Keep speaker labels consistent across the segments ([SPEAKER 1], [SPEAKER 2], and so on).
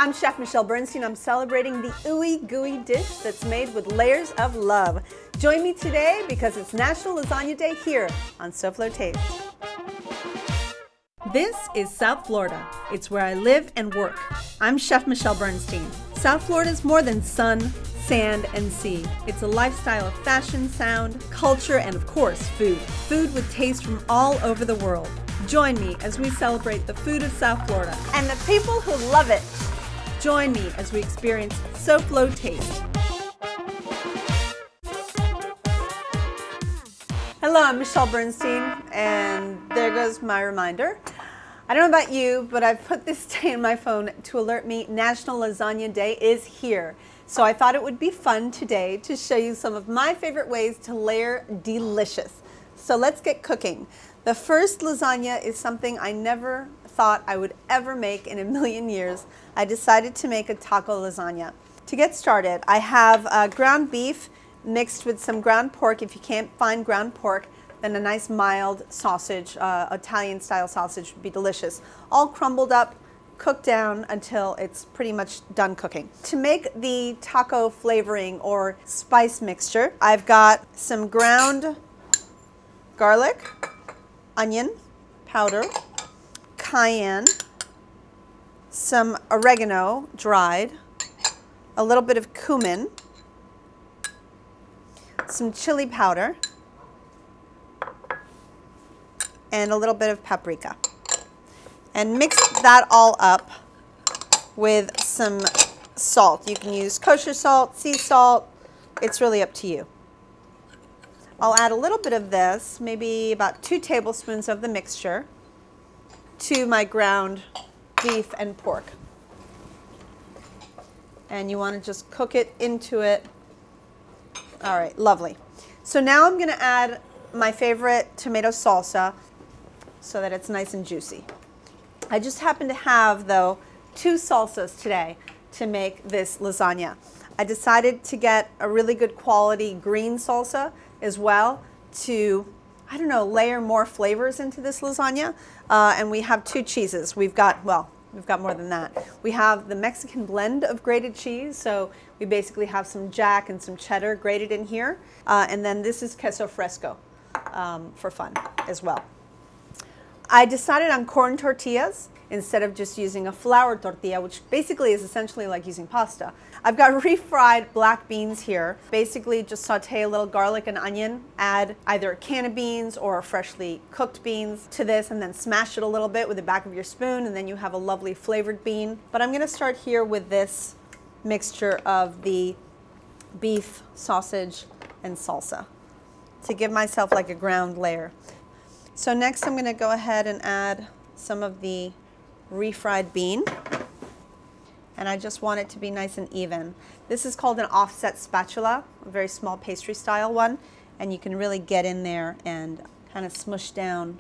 [SPEAKER 1] I'm Chef Michelle Bernstein. I'm celebrating the ooey gooey dish that's made with layers of love. Join me today because it's National Lasagna Day here on SoFlo Taste. This is South Florida. It's where I live and work. I'm Chef Michelle Bernstein. South Florida is more than sun, sand, and sea. It's a lifestyle of fashion, sound, culture, and of course, food. Food with taste from all over the world. Join me as we celebrate the food of South Florida and the people who love it. Join me as we experience SoFlo Taste. Hello, I'm Michelle Bernstein, and there goes my reminder. I don't know about you, but I've put this day in my phone to alert me National Lasagna Day is here. So I thought it would be fun today to show you some of my favorite ways to layer delicious. So let's get cooking. The first lasagna is something I never thought I would ever make in a million years. I decided to make a taco lasagna. To get started, I have ground beef mixed with some ground pork. If you can't find ground pork, then a nice mild sausage, Italian style sausage would be delicious. All crumbled up, cooked down until it's pretty much done cooking. To make the taco flavoring or spice mixture, I've got some ground garlic, onion powder, cayenne, some oregano dried, a little bit of cumin, some chili powder, and a little bit of paprika. And mix that all up with some salt. You can use kosher salt, sea salt, it's really up to you. I'll add a little bit of this, maybe about 2 tablespoons of the mixture, to my ground beef and pork. And you want to just cook it into it. All right, lovely. So now I'm going to add my favorite tomato salsa so that it's nice and juicy. I just happen to have, though, 2 salsas today to make this lasagna. I decided to get a really good quality green salsa as well to, I don't know, layer more flavors into this lasagna. And we have 2 cheeses. We've got more than that. We have the Mexican blend of grated cheese. So we basically have some Jack and some cheddar grated in here. And then this is queso fresco for fun as well. I decided on corn tortillas instead of just using a flour tortilla, which basically is essentially like using pasta. I've got refried black beans here. Basically just saute a little garlic and onion, add either a can of beans or freshly cooked beans to this, and then smash it a little bit with the back of your spoon, and then you have a lovely flavored bean. But I'm gonna start here with this mixture of the beef, sausage, and salsa to give myself like a ground layer. So next I'm gonna go ahead and add some of the refried bean, and I just want it to be nice and even. This is called an offset spatula, a very small pastry style one, and you can really get in there and kind of smush down,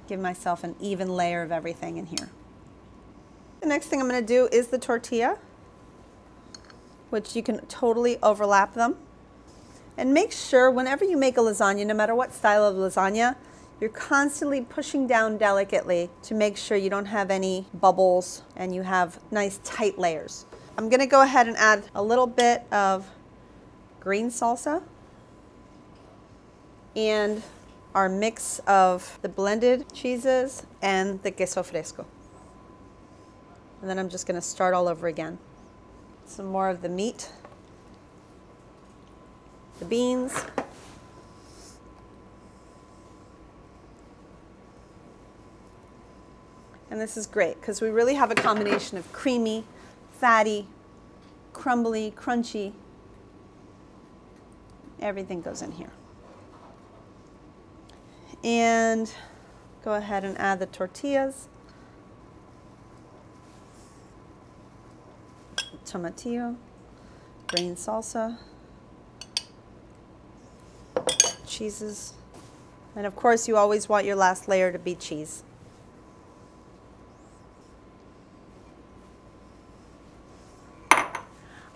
[SPEAKER 1] give myself an even layer of everything in here. The next thing I'm going to do is the tortilla, which you can totally overlap them. And make sure whenever you make a lasagna, no matter what style of lasagna, you're constantly pushing down delicately to make sure you don't have any bubbles and you have nice tight layers. I'm going to go ahead and add a little bit of green salsa and our mix of the blended cheeses and the queso fresco. And then I'm just going to start all over again. Some more of the meat, the beans, and this is great because we really have a combination of creamy, fatty, crumbly, crunchy. Everything goes in here. And go ahead and add the tortillas, tomatillo, green salsa, cheeses, and of course you always want your last layer to be cheese.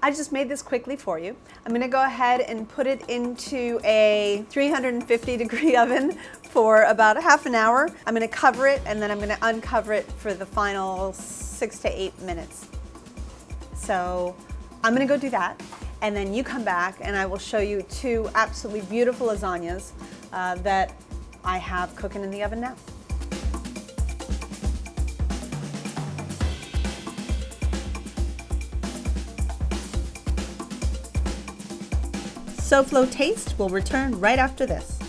[SPEAKER 1] I just made this quickly for you. I'm gonna go ahead and put it into a 350-degree oven for about a half an hour. I'm going to cover it and then I'm going to uncover it for the final 6 to 8 minutes. So I'm going to go do that, and then you come back and I will show you 2 absolutely beautiful lasagnas that I have cooking in the oven now. SoFlo Taste will return right after this.